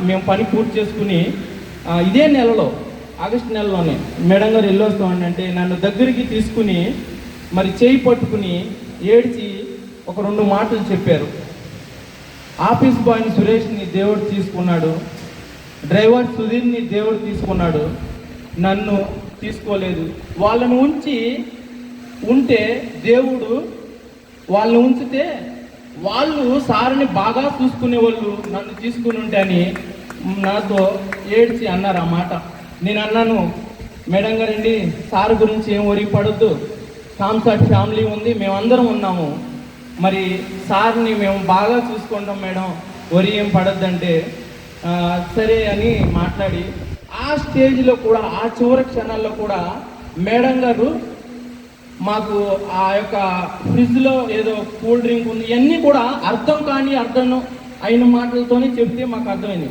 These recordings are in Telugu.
మేము పని పూర్తి చేసుకుని ఇదే నెలలో ఆగస్టు నెలలోనే మేడం గారు వెళ్ళొస్తామండి అంటే నన్ను దగ్గరికి తీసుకుని మరి చేయి పట్టుకుని ఏడ్చి ఒక 2 మాటలు చెప్పారు. ఆఫీస్ బాయ్ని సురేష్ని దేవుడు తీసుకున్నాడు, డ్రైవర్ సుధీర్ని దేవుడు తీసుకున్నాడు, నన్ను తీసుకోలేదు. వాళ్ళను ఉంటే దేవుడు వాళ్ళని ఉంచితే వాళ్ళు సార్ని బాగా చూసుకునే వాళ్ళు నన్ను తీసుకుని ఉంటే అని నాతో ఏడ్చి అన్నారు ఆ మాట. నేను అన్నాను, మేడం గారండి సార్ గురించి ఏం వరి పడొద్దు, కామ్సాట్ ఫ్యామిలీ ఉంది, మేమందరం ఉన్నాము, మరి సార్ని మేము బాగా చూసుకుంటాం మేడం, వరి ఏం పడొద్దంటే సరే అని మాట్లాడి ఆ స్టేజ్లో కూడా ఆ చివరి క్షణాల్లో కూడా మేడం గారు మాకు ఆ యొక్క ఫ్రిడ్జ్లో ఏదో కూల్ డ్రింక్ ఉంది, ఇవన్నీ కూడా అర్థం అయిన మాటలతోనే చెప్తే మాకు అర్థమైంది.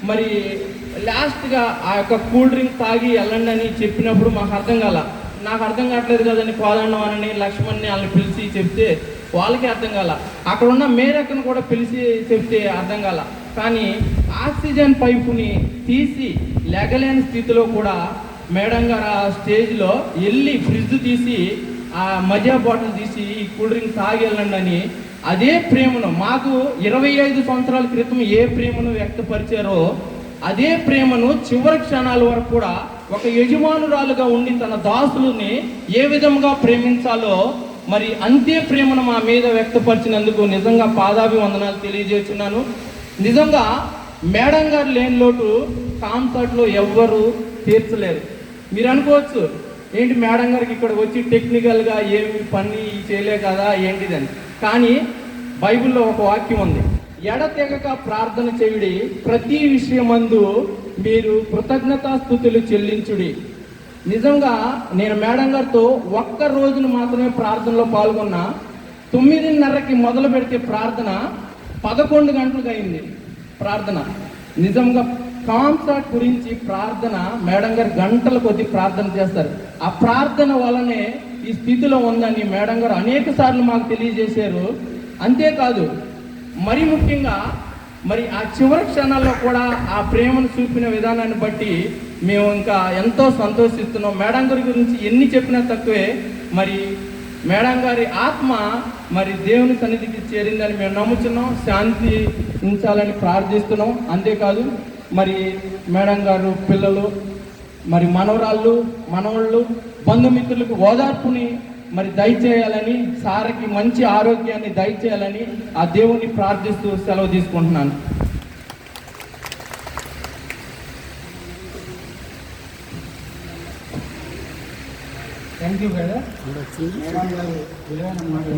మరి లాస్ట్గా ఆ యొక్క కూల్ డ్రింక్ తాగి వెళ్ళండి అని చెప్పినప్పుడు మాకు నాకు అర్థం కావట్లేదు కదండి, కోదండమని లక్ష్మణ్ని వాళ్ళని పిలిచి చెప్తే వాళ్ళకి అర్థం కాల, అక్కడ ఉన్న మేరక్కను కూడా పిలిచి చెప్తే అర్థం కాల. కానీ ఆక్సిజన్ పైపుని తీసి లెగలేని స్థితిలో కూడా మేడం గారు ఆ స్టేజ్లో వెళ్ళి ఫ్రిడ్జ్ తీసి ఆ మజా బాటిల్ తీసి ఈ కూల్ డ్రింక్ తాగి వెళ్ళండి అని అదే ప్రేమను మాకు 25 సంవత్సరాల క్రితం ఏ ప్రేమను వ్యక్తపరిచారో అదే ప్రేమను చివరి క్షణాల వరకు కూడా ఒక యజమానురాలుగా ఉండి తన దాసులని ఏ విధంగా ప్రేమించాలో మరి అంతే ప్రేమను మా మీద వ్యక్తపరిచినందుకు నిజంగా పాదాభివందనాలు తెలియజేస్తున్నాను. నిజంగా మేడం గారు లేని లోటు కామ్సాట్లో ఎవ్వరు తీర్చలేరు. మీరు అనుకోవచ్చు, ఏంటి మేడం గారికి ఇక్కడ వచ్చి టెక్నికల్గా ఏమి పని చేయలే కదా ఏంటిదని. కానీ బైబిల్లో ఒక వాక్యం ఉంది, ఎడతెగక ప్రార్థన చేయుడి, ప్రతి విషయమందు మీరు కృతజ్ఞతాస్తుతులు చెల్లించుడి. నిజంగా నేను మేడం గారితో ఒక్క రోజును మాత్రమే ప్రార్థనలో పాల్గొన్నా. 9:30కి మొదలు పెడితే ప్రార్థన 11 గంటలకు అయింది ప్రార్థన. నిజంగా కామ్సాట్ గురించి ప్రార్థన మేడం గారు గంటల కొద్ది ప్రార్థన చేస్తారు. ఆ ప్రార్థన వల్లనే ఈ స్థితిలో ఉందని మేడం గారు అనేక సార్లు మాకు తెలియజేశారు. అంతేకాదు మరి ముఖ్యంగా మరి ఆ చివరి క్షణాల్లో కూడా ఆ ప్రేమను చూపిన విధానాన్ని బట్టి మేము ఇంకా ఎంతో సంతోషిస్తున్నాం. మేడం గారి గురించి ఎన్ని చెప్పినా తక్కువే. మరి మేడం గారి ఆత్మ మరి దేవుని సన్నిధికి చేరిందని మేము నమ్ముతున్నాం, శాంతి ఉంచాలని ప్రార్థిస్తున్నాం. అంతేకాదు మరి మేడం గారు పిల్లలు మరి మనవరాళ్ళు మనవాళ్ళు బంధుమిత్రులకు ఓదార్పుని మరి దయచేయాలని, సార్కి మంచి ఆరోగ్యాన్ని దయచేయాలని ఆ దేవుణ్ణి ప్రార్థిస్తూ సెలవు తీసుకుంటున్నాను. Thank you brother. మేడం గారు విలువైన మాటలు